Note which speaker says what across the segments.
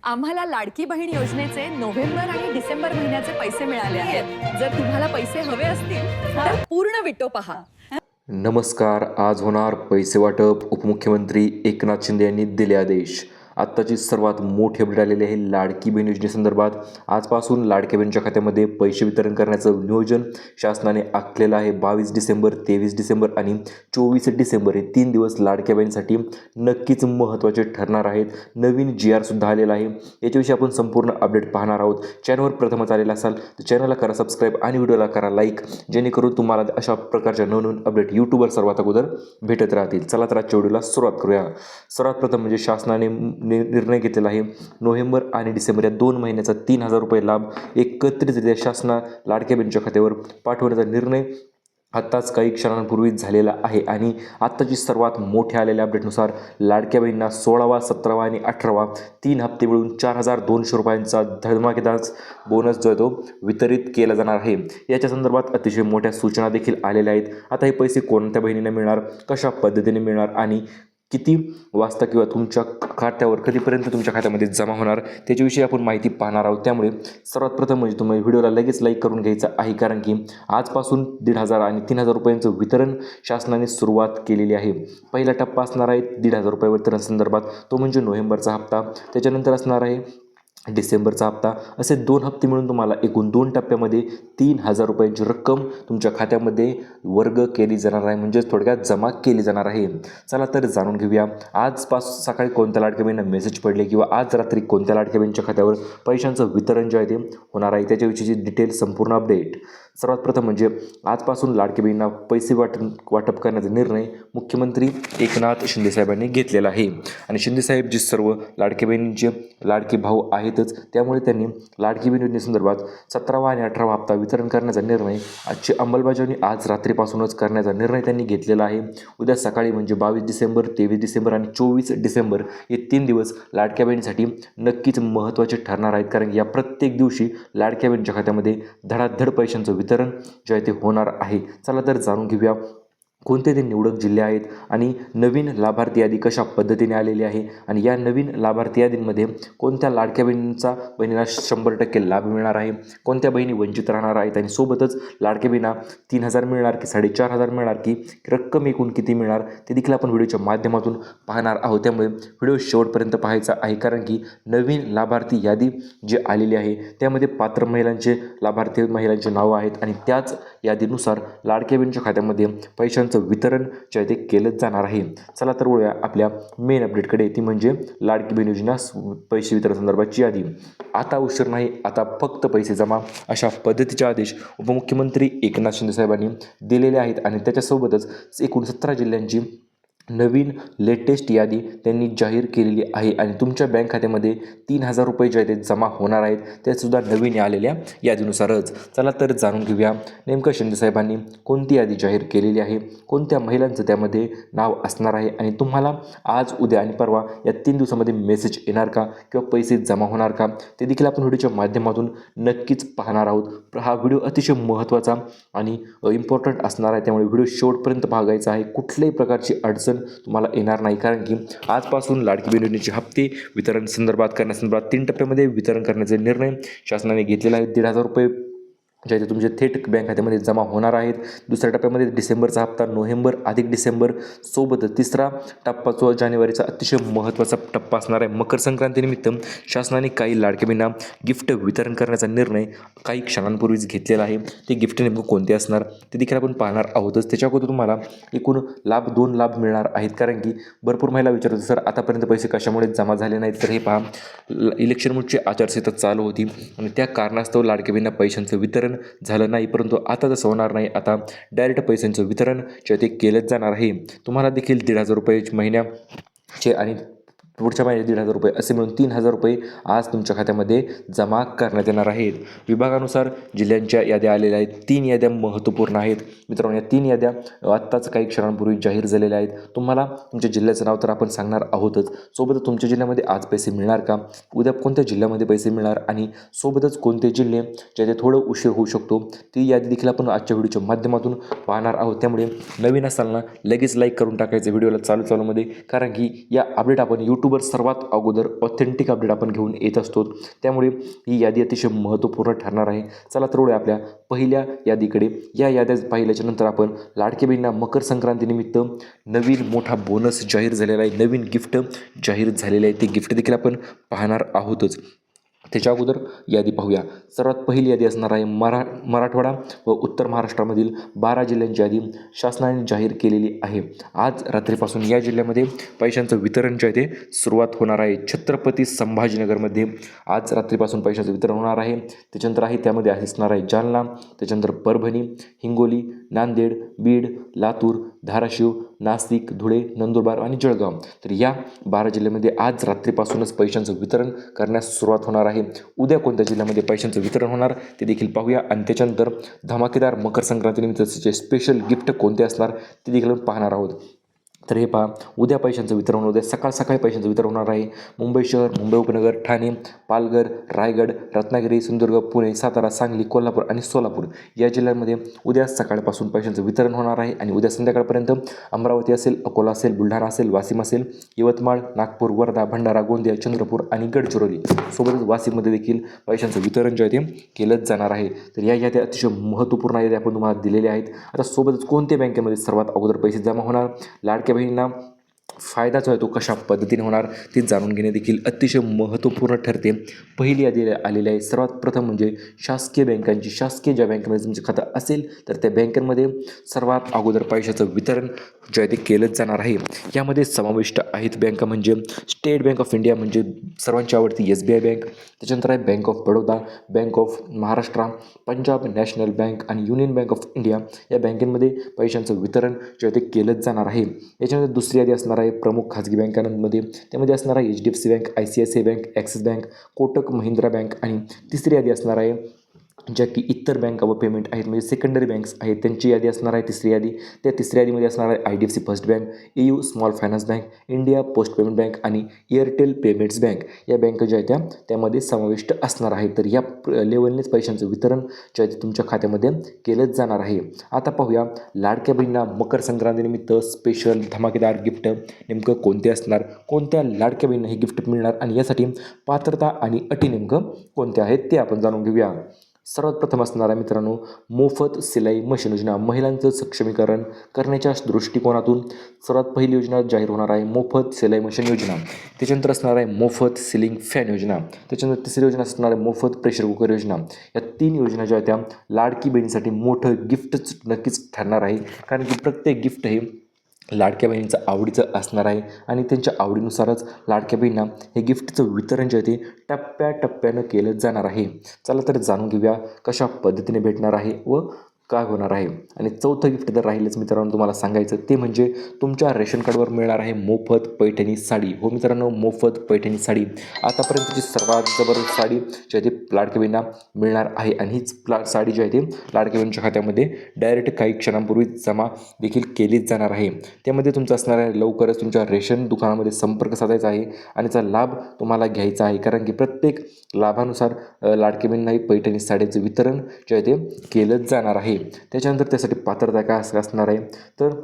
Speaker 1: आम्हाला लाडकी बहीण योजनेचे नोव्हेंबर आणि डिसेंबर महिन्याचे पैसे मिळाले आहेत. जर तुम्हाला पैसे हवे असतील तर पूर्ण व्हिडिओ पहा.
Speaker 2: नमस्कार. आज होणार पैसे वाटप. उपमुख्यमंत्री एकनाथ शिंदे यांनी दिले आदेश. आत्ताची सर्वात मोठी अपडेट आलेली आहे लाडकी बहीण योजनेसंदर्भात. आजपासून लाडक्या बहिणीच्या खात्यामध्ये पैसे वितरण करण्याचं नियोजन शासनाने आखलेलं आहे. 22 डिसेंबर, 23 डिसेंबर आणि 24 डिसेंबर हे 3 दिवस लाडक्या बहिणीसाठी नक्कीच महत्त्वाचे ठरणार आहेत. नवीन GR सुद्धा आलेला आहे. याच्याविषयी आपण संपूर्ण अपडेट पाहणार आहोत. चॅनलवर प्रथमच आलेला असाल तर चॅनलला करा सबस्क्राईब आणि व्हिडिओला करा लाईक, जेणेकरून तुम्हाला अशा प्रकारच्या नवनवीन अपडेट यूट्यूबवर सर्वात अगोदर भेटत राहतील. चला तर आजच्या व्हिडिओला सुरुवात करूया. सर्वात प्रथम म्हणजे शासनाने निर्णय घेतलेला आहे. नोव्हेंबर आणि डिसेंबर या 2 महिन्याचा 3,000 रुपये लाभ एकत्रितरित्या शासना लाडक्या बहिणीच्या खात्यावर पाठवण्याचा निर्णय आत्ताच काही क्षणांपूर्वीच झालेला आहे. आणि आत्ताची सर्वात मोठ्या आलेल्या अपडेटनुसार लाडक्या बहिणींना 16वा, 17वा आणि 18वा 3 हप्ते मिळून 4,200 रुपयांचा धमाकेदार बोनस जो आहे तो वितरित केला जाणार आहे. याच्या संदर्भात अतिशय मोठ्या सूचना देखील आलेल्या आहेत. आता हे पैसे कोणत्या बहिणींना मिळणार, कशा पद्धतीने मिळणार आणि किती वाजता किंवा तुमच्या खात्यावर कधीपर्यंत तुमच्या खात्यामध्ये जमा होणार त्याच्याविषयी आपण माहिती पाहणार आहोत. त्यामुळे सर्वात प्रथम म्हणजे तुम्ही व्हिडिओला लगेच लाईक करून घ्यायचं आहे, कारण की आजपासून 1,500 आणि 3,000 रुपयांचं वितरण शासनाने सुरुवात केलेली आहे. पहिला टप्पा असणार आहे 1,500 रुपये वितरण संदर्भात, तो म्हणजे नोव्हेंबरचा हप्ता. त्याच्यानंतर असणार आहे डिसेंबरचा हप्ता. असे 2 हप्ते मिळून तुम्हाला एकूण 2 टप्प्यामध्ये 3,000 रुपयांची रक्कम तुमच्या खात्यामध्ये वर्ग केली जाणार आहे, म्हणजेच थोडक्यात जमा केली जाणार आहे. चला तर जाणून घेऊया आजपासून सकाळी कोणत्या लाडक्या बहिणींना मेसेज पडले किंवा आज रात्री कोणत्या लाडक्या बहिणीच्या खात्यावर पैशांचं वितरण जे आहे ते होणार आहे त्याच्याविषयीची डिटेल संपूर्ण अपडेट. सर्वात प्रथम म्हणजे आजपासून लाडक्या बहिणींना पैसे वाटप करण्याचा निर्णय मुख्यमंत्री एकनाथ शिंदे साहेबांनी घेतलेला आहे. आणि शिंदेसाहेब जे सर्व लाडक्या बहिणींचे लाडके भाऊ आहेतच, त्यामुळे त्यांनी लाडकी बहीण योजनेसंदर्भात 17वा आणि 18वा हप्ता वितरण करण्याचा निर्णय आजची अंमलबजावणी आज रात्रीपासूनच करण्याचा निर्णय त्यांनी घेतलेला आहे. उद्या सकाळी म्हणजे 22 डिसेंबर, 23 डिसेंबर आणि 24 डिसेंबर हे 3 दिवस लाडक्या बहिणीसाठी नक्कीच महत्त्वाचे ठरणार आहेत, कारण या प्रत्येक दिवशी लाडक्या बहिणीच्या खात्यामध्ये धडाधड पैशांचं वितरण जे आहे ते होणार आहे. चला तर जाणून घेऊया कोणते ते निवडक जिल्हे आहेत आणि नवीन लाभार्थी यादी कशा पद्धतीने आलेली आहे आणि या नवीन लाभार्थी यादींमध्ये कोणत्या लाडक्या बहिणींना 100% लाभ मिळणार आहे, कोणत्या बहिणी वंचित राहणार आहेत आणि सोबतच लाडक्या बहिणींना 3,000 मिळणार की 4,500 मिळणार की रक्कम एकूण किती मिळणार ते देखील आपण व्हिडिओच्या माध्यमातून पाहणार आहोत. त्यामुळे व्हिडिओ शेवटपर्यंत पाहायचा आहे, कारण की नवीन लाभार्थी यादी जी आलेली आहे त्यामध्ये पात्र लाभार्थी महिलांचे नावं आहेत आणि त्याच यादीनुसार लाडक्या बहिणीच्या खात्यामध्ये पैशांचं वितरण जे आहे ते केलं जाणार आहे. चला तर वळूया आपल्या मेन अपडेटकडे, ती म्हणजे लाडकी बहीण योजना पैसे वितरण संदर्भाची यादी. आता उशीर नाही, आता फक्त पैसे जमा, अशा पद्धतीचे आदेश उपमुख्यमंत्री एकनाथ शिंदे साहेबांनी दिलेले आहेत. आणि त्याच्यासोबतच एकूण 17 जिल्ह्यांची नवीन लेटेस्ट यादी त्यांनी जाहीर केलेली आहे. आणि तुमच्या बँक खात्यामध्ये 3,000 रुपये जे आहेत ते जमा होणार आहेत, त्यासुद्धा नवीन आलेल्या यादीनुसारच. चला तर जाणून घेऊया नेमकं शिंदेसाहेबांनी कोणती यादी जाहीर केलेली आहे, कोणत्या महिलांचं त्यामध्ये नाव असणार आहे आणि तुम्हाला आज, उद्या आणि परवा या 3 दिवसामध्ये मेसेज येणार का किंवा पैसे जमा होणार का ते देखील आपण व्हिडिओच्या माध्यमातून नक्कीच पाहणार आहोत. हा व्हिडिओ अतिशय महत्त्वाचा आणि इम्पॉर्टंट असणार आहे, त्यामुळे व्हिडिओ शेवटपर्यंत बघायचा आहे. कुठल्याही प्रकारची अडचण तुम्हाला येणार नाही, कारण की आजपासून लाडकी बहीण योजनेचे हप्ते वितरण करण्यासंदर्भात 3 टप्प्यामध्ये वितरण करण्याचे निर्णय शासनाने घेतलेला आहे. 1,500 रुपये जे आहे ते तुमचे थेट बँक खात्यामध्ये जमा होणार आहेत. दुसऱ्या टप्प्यामध्ये डिसेंबरचा हप्ता, नोव्हेंबर अधिक डिसेंबर, सोबतच तिसरा टप्पा जो जानेवारीचा अतिशय महत्त्वाचा टप्पा असणार आहे. मकर संक्रांतीनिमित्त शासनाने काही लाडक्या बहिणींना गिफ्ट वितरण करण्याचा निर्णय काही क्षणांपूर्वीच घेतलेला आहे. ते गिफ्ट नेमकं कोणते असणार ते देखील आपण पाहणार आहोतच. त्याच्या अगोदर तुम्हाला एकूण 2 लाभ मिळणार आहेत, कारण की भरपूर महिला विचारतात सर आतापर्यंत पैसे कशामुळे जमा झाले नाहीत. तर हे पहा, इलेक्शनमुळे आचारसंहिता चालू होती आणि त्या कारणास्तव लाडक्या बहिणींना पैशांचं वितरण झालं नाही, परंतु आता तसं होणार नाही. आता डायरेक्ट पैशांचं वितरण जे ते केलंच जाणार आहे. तुम्हाला देखील 1,500 रुपये महिन्याचे आणि पुढच्या महिन्यात 1,500 रुपये असे मिळून 3,000 रुपये आज तुमच्या खात्यामध्ये जमा करण्यात येणार आहेत. विभागानुसार जिल्ह्यांच्या याद्या आलेल्या आहेत. 3 याद्या महत्त्वपूर्ण आहेत मित्रांनो. या 3 याद्या आत्ताच काही क्षणांपूर्वी जाहीर झालेल्या आहेत. तुम्हाला तुमच्या जिल्ह्याचं नाव तर आपण सांगणार आहोतच, सोबतच तुमच्या जिल्ह्यामध्ये आज पैसे मिळणार का, उद्या कोणत्या जिल्ह्यामध्ये पैसे मिळणार आणि सोबतच कोणते जिल्हे ज्याचे थोडं उशीर होऊ शकतो ती यादी देखील आपण आजच्या व्हिडिओच्या माध्यमातून पाहणार आहोत. त्यामुळे नवीन असताना लगेच लाईक करून टाकायचं व्हिडिओला चालूमध्ये, कारण की या अपडेट आपण यूट्यूब यूट्यूबवर सर्वात अगोदर ऑथेंटिक अपडेट आपण घेऊन येत असतो. त्यामुळे ही यादी अतिशय महत्त्वपूर्ण ठरणार आहे. चला तर वळूया आपल्या पहिल्या यादीकडे. या याद्या पाहिल्याच्या नंतर आपण लाडक्या बहिणींना मकर संक्रांतीनिमित्त नवीन मोठा बोनस जाहीर झालेला आहे, नवीन गिफ्ट जाहीर झालेले आहे. ते गिफ्ट देखील आपण पाहणार आहोतच. त्याच्या अगोदर यादी पाहूया. सर्वात पहिली यादी असणार आहे मराठवाडा व उत्तर महाराष्ट्रामधील 12 जिल्ह्यांची यादी शासनाने जाहीर केलेली आहे. आज रात्रीपासून या जिल्ह्यामध्ये पैशांचं वितरण जे आहे ते सुरुवात होणार आहे. छत्रपती संभाजीनगरमध्ये आज रात्रीपासून पैशांचं वितरण होणार आहे. त्याच्यानंतर आहे त्यामध्ये असणार आहे जालना, त्याच्यानंतर परभणी, हिंगोली, नांदेड, बीड, लातूर, धाराशिव, नाशिक, धुळे, नंदुरबार आणि जळगाव. तर या 12 जिल्ह्यामध्ये आज रात्रीपासूनच पैशांचं वितरण करण्यास सुरुवात होणार आहे. उद्या कोणत्या जिल्ह्यामध्ये पैशांचं वितरण होणार ते देखील पाहूया आणि त्याच्यानंतर धमाकेदार मकर संक्रांतीनिमित्तचे स्पेशल गिफ्ट कोणते असणार ते देखील पाहणार आहोत. तर हे पहा, उद्या पैशांचं वितरण, उद्या सकाळी पैशांचं वितरण होणार आहे. मुंबई शहर, मुंबई उपनगर, ठाणे, पालघर, रायगड, रत्नागिरी, सिंधुदुर्ग, पुणे, सातारा, सांगली, कोल्हापूर आणि सोलापूर या जिल्ह्यांमध्ये उद्या सकाळपासून पैशांचं वितरण होणार आहे. आणि उद्या संध्याकाळपर्यंत अमरावती असेल, अकोला असेल, बुलढाणा असेल, वाशिम असेल, यवतमाळ, नागपूर, वर्धा, भंडारा, गोंदिया, चंद्रपूर आणि गडचिरोली सोबतच वाशिममध्ये देखील पैशांचं वितरण जे आहे ते केलंच जाणार आहे. तर या याद्या अतिशय महत्त्वपूर्ण याद्या आपण तुम्हाला दिलेल्या आहेत. आता सोबतच कोणत्या बँकेमध्ये सर्वात अगोदर पैसे जमा होणार, लाडक्या बहिणींना फायदा जो आहे तो कशा पद्धतीने होणार ते जाणून घेणे देखील अतिशय महत्त्वपूर्ण ठरते. पहिली यादी आलेली आहे. सर्वात प्रथम म्हणजे शासकीय बँकांची. शासकीय ज्या बँकेमध्ये तुमचं खातं असेल तर त्या बँकांमध्ये सर्वात अगोदर पैशाचं वितरण जे आहे ते केलंच जाणार आहे. यामध्ये समाविष्ट आहेत बँका म्हणजे स्टेट बँक ऑफ इंडिया म्हणजे सर्वांची आवडती SBI बँक, त्याच्यानंतर आहे bank of Baroda, bank of Maharashtra, Punjab national bank आणि युनियन बँक ऑफ इंडिया या बँकेमध्ये पैशांचं वितरण जे आहे ते केलंच जाणार आहे. याच्यानंतर दुसरी यादी असणार आहे प्रमुख खाजगी बँकांमध्ये. त्यामध्ये असणार आहे HDFC bank, ICICI bank, axis bank, Kotak Mahindra bank आणि तिसरी यादी असणार आहे ज्या की इतर बँका व पेमेंट आहेत म्हणजे सेकंडरी बँक्स आहेत त्यांची यादी असणार आहे तिसरी यादी. त्या तिसऱ्या यादीमध्ये असणार आहे IDFC first bank, EU small finance bank, India post payment bank आणि एअरटेल पेमेंट्स बँक या बँका ज्या आहेत त्यामध्ये समाविष्ट असणार आहे. तर या लेवलनेच पैशांचं वितरण जे आहे तुमच्या खात्यामध्ये केलंच जाणार आहे. आता पाहूया लाडक्या बहिणींना मकर संक्रांतीनिमित्त स्पेशल धमाकेदार गिफ्ट नेमकं कोणते असणार, कोणत्या लाडक्या बहिणींना हे गिफ्ट मिळणार आणि यासाठी पात्रता आणि अटी नेमकं कोणत्या आहेत ते आपण जाणून घेऊया. सर्वात प्रथम असणार आहे मित्रांनो मोफत सिलाई मशीन योजना. महिलांचं सक्षमीकरण करण्याच्या दृष्टिकोनातून सर्वात पहिली योजना जाहीर होणार आहे मोफत सिलाई मशीन योजना. त्याच्यानंतर असणार आहे मोफत सिलिंग फॅन योजना. त्याच्यानंतर तिसरी योजना असणार आहे मोफत प्रेशर कुकर योजना. या 3 योजना ज्या आहेत त्या लाडकी बहिणीसाठी मोठं गिफ्टच नक्कीच ठरणार आहे. कारण की प्रत्येक गिफ्ट हे लाडक्या बहिणींचं आवडीचं असणार आहे आणि त्यांच्या आवडीनुसारच लाडक्या बहिणींना हे गिफ्टचं वितरण जे आहे ते टप्प्याटप्प्यानं केलं जाणार आहे. चला तर जाणून घेऊया कशा पद्धतीने भेटणार आहे व काय होणार आहे. आणि चौथं गिफ्ट तर राहिलंच मित्रांनो तुम्हाला सांगायचं ते म्हणजे तुमच्या रेशन कार्डवर मिळणार आहे मोफत पैठणी साडी. हो मित्रांनो, मोफत पैठणी साडी आतापर्यंतची सर्वात जबरदस्त साडी जी आहे ती लाडक्या बहिणींना मिळणार आहे. आणि हीच साडी जी आहे ती लाडक्या बहिणींच्या खात्यामध्ये डायरेक्ट काही क्षणांपूर्वी जमा देखील केलीच जाणार आहे. त्यामध्ये तुमचं असणार आहे लवकरच तुमच्या रेशन दुकानामध्ये संपर्क साधायचा आहे आणि त्याचा लाभ तुम्हाला घ्यायचा आहे. कारण की प्रत्येक लाभानुसार लाडक्या बहिणींना पैठणी साडीचं वितरण जे आहे ते केलंच जाणार आहे. त्याच्यानंतर त्यासाठी पात्रता काय असणार आहे तर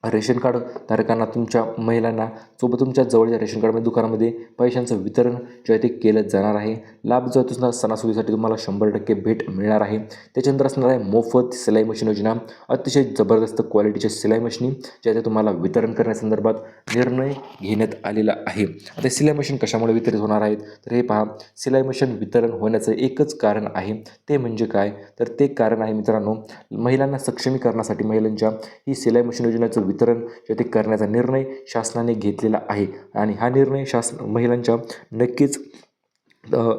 Speaker 2: रेशन कार्ड धारकांना तुमच्या महिलांना सोबत तुमच्या जवळच्या रेशन कार्डमध्ये दुकानामध्ये पैशांचं वितरण जे आहे ते केलं जाणार आहे. लाभ जो आहे तो सणासुदीसाठी तुम्हाला 100% भेट मिळणार आहे. त्याच्यानंतर असणार आहे मोफत सिलाई मशीन योजना. अतिशय जबरदस्त क्वालिटीच्या सिलाई मशीनी जे आहे ते तुम्हाला वितरण करण्यासंदर्भात निर्णय घेण्यात आलेला आहे. आता सिलाई मशीन कशामुळे वितरित होणार आहेत तर हे पहा, सिलाई मशीन वितरण होण्याचं एकच कारण आहे ते म्हणजे काय तर ते कारण आहे मित्रांनो महिलांना सक्षमीकरणासाठी महिलांच्या ही सिलाई मशीन योजनेचं वितरण जे ते करण्याचा निर्णय शासनाने घेतलेला आहे. आणि हा निर्णय महिलांच्या नक्कीच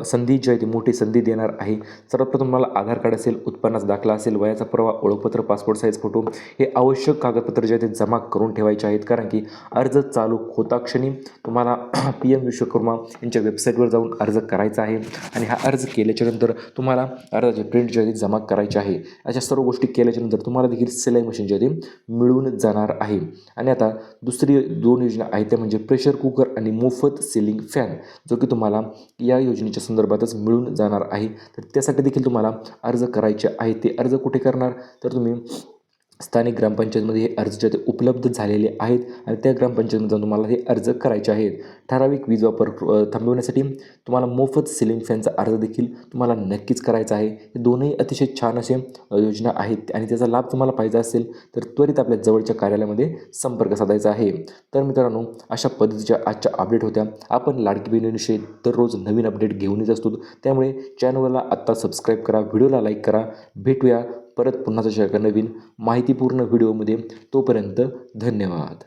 Speaker 2: संधी जी आहे ती मोठी संधी देणार आहे. सर्वप्रथम मला आधार कार्ड असेल, उत्पन्नाचा दाखला असेल, वयाचा पुरावा, ओळखपत्र, पासपोर्ट साईज फोटो हे आवश्यक कागदपत्र जे आहे ते जमा करून ठेवायचे आहेत. कारण की अर्ज चालू होता क्षणी तुम्हाला PM विश्वकर्मा यांच्या वेबसाईटवर जाऊन अर्ज करायचा आहे आणि हा अर्ज केल्याच्यानंतर तुम्हाला अर्जाचे प्रिंट जे आहे ते जमा करायचे आहे. अशा सर्व गोष्टी केल्याच्यानंतर तुम्हाला देखील सिलाई मशीन जे आहे ते मिळून जाणार आहे. आणि आता दुसरी 2 योजना आहेत त्या म्हणजे प्रेशर कुकर आणि मोफत सिलिंग फॅन जो की तुम्हाला या योजनेच्या संदर्भातच मिळून जाणार आहे. तर त्यासाठी देखील तुम्हाला अर्ज करायचे आहे. ते अर्ज कुठे करणार तर तुम्ही स्थानिक ग्रामपंचायतमध्ये हे अर्ज जे ते उपलब्ध झालेले आहेत आणि त्या ग्रामपंचायतमध्ये जाऊन तुम्हाला हे अर्ज करायचे आहेत. ठराविक वीज वापर थांबवण्यासाठी तुम्हाला मोफत सिलिंग फॅनचा अर्ज देखील तुम्हाला नक्कीच करायचा आहे. हे दोनही अतिशय छान असे योजना आहेत आणि त्याचा लाभ तुम्हाला पाहिजे असेल तर त्वरित आपल्या जवळच्या कार्यालयामध्ये संपर्क साधायचा आहे. तर मित्रांनो, अशा पद्धतीच्या आजच्या अपडेट होत्या. आपण लाडकी बहिणीविषयी दररोज नवीन अपडेट घेऊन येत असतो, त्यामुळे चॅनलला आत्ता सबस्क्राईब करा, व्हिडिओला लाईक करा. भेटूया परत पुन्हा तशा एका नवीन माहितीपूर्ण व्हिडिओमध्ये. तोपर्यंत धन्यवाद.